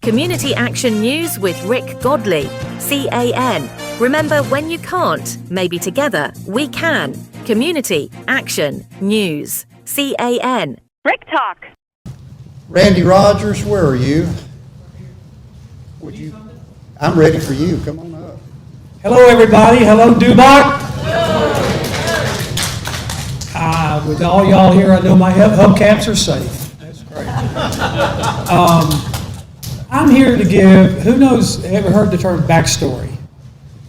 Community Action News with Rick Godley, CAN. Remember, when you can't, maybe together we can. Community Action News, CAN. Rick Talk. Randy Rogers, where are you? I'm ready for you. Come on up. Hello, everybody. Hello, Dubach. With all y'all here, I know my hubcaps are safe. That's great. I'm here to give, who knows, ever heard the term backstory?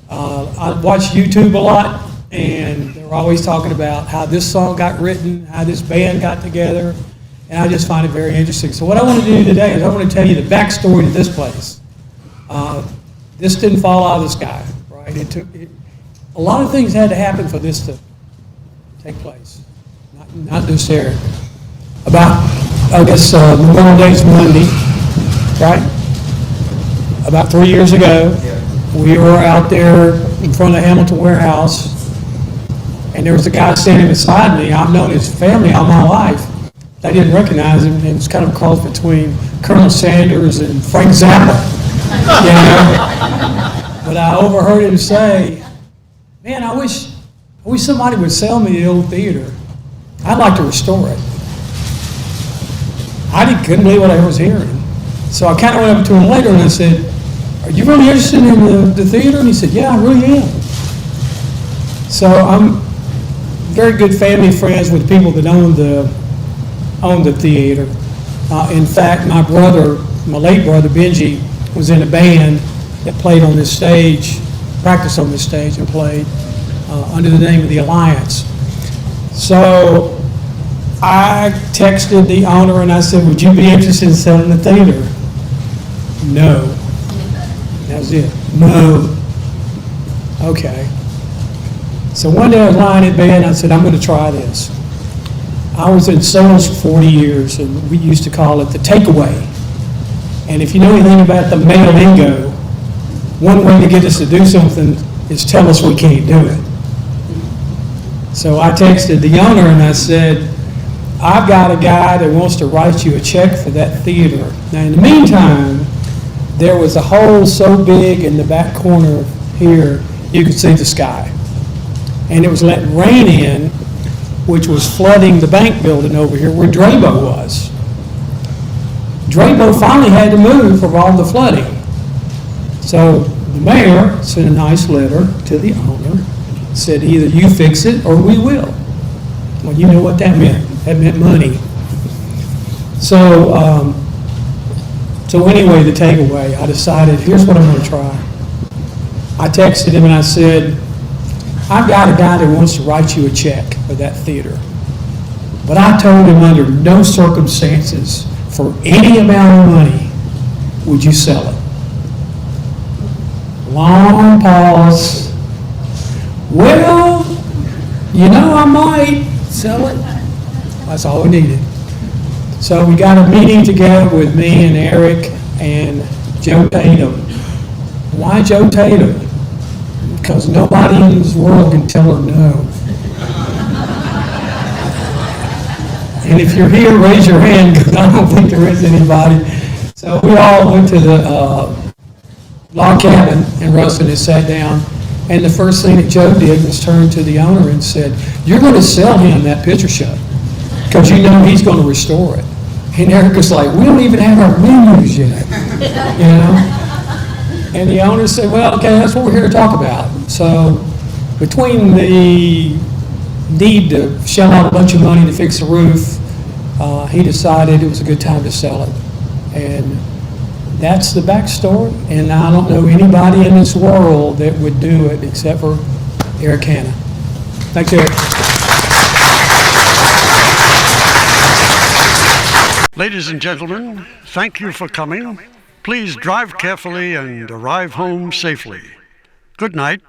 I watch YouTube a lot, and they're always talking about how this song got written, how this band got together, and I just find it very interesting. So what I want to do today is I want to tell you the backstory to this place. This didn't fall out of the sky, right? A lot of things had to happen for this to take place. Not this area. About, I guess, Memorial Day's Monday, right? About 3 years ago, we were out there in front of the Hamilton Warehouse, and there was a guy standing beside me. I've known his family all my life. I didn't recognize him. It was kind of a cross between Colonel Sanders and Frank Zappa, you know? But I overheard him say, "Man, I wish somebody would sell me the old theater. I'd like to restore it." I couldn't believe what I was hearing. So I kind of went up to him later and I said, "Are you really interested in the theater?" And he said, "Yeah, I really am." So I'm very good family friends with people that own the theater. In fact, my late brother Benji, was in a band that played on this stage, practiced on this stage and played under the name of the Alliance. So I texted the owner and I said, "Would you be interested in selling the theater?" "No." That was it. "No." Okay. So one day I was lying in bed and I said, "I'm going to try this." I was in sales for 40 years and we used to call it the takeaway. And if you know anything about the male lingo, one way to get us to do something is tell us we can't do it. So I texted the owner and I said, "I've got a guy that wants to write you a check for that theater." Now in the meantime, there was a hole so big in the back corner here, you could see the sky. And it was letting rain in, which was flooding the bank building over here where Drabo was. Drabo finally had to move for all the flooding. So the mayor sent a nice letter to the owner, said either you fix it or we will. Well, you know what that meant. That meant money. So anyway, the takeaway, I decided, here's what I'm going to try. I texted him and I said, "I've got a guy that wants to write you a check for that theater. But I told him under no circumstances, for any amount of money, would you sell it?" Long pause. "Well, you know, I might sell it." That's all we needed. So we got a meeting together with me and Eric and Joe Tatum. Why Joe Tatum? Because nobody in this world can tell her no. And if you're here, raise your hand, because I don't think there is anybody. So we all went to the log cabin in Ruston and sat down. And the first thing that Joe did was turn to the owner and said, "You're going to sell him that picture show, because you know he's going to restore it." And Eric was like, "We don't even have our menus yet," you know? And the owner said, "Well, okay, that's what we're here to talk about." So between the need to shell out a bunch of money to fix the roof, he decided it was a good time to sell it. And that's the backstory. And I don't know anybody in this world that would do it except for Eric Hanna. Thanks, Eric. Ladies and gentlemen, thank you for coming. Please drive carefully and arrive home safely. Good night.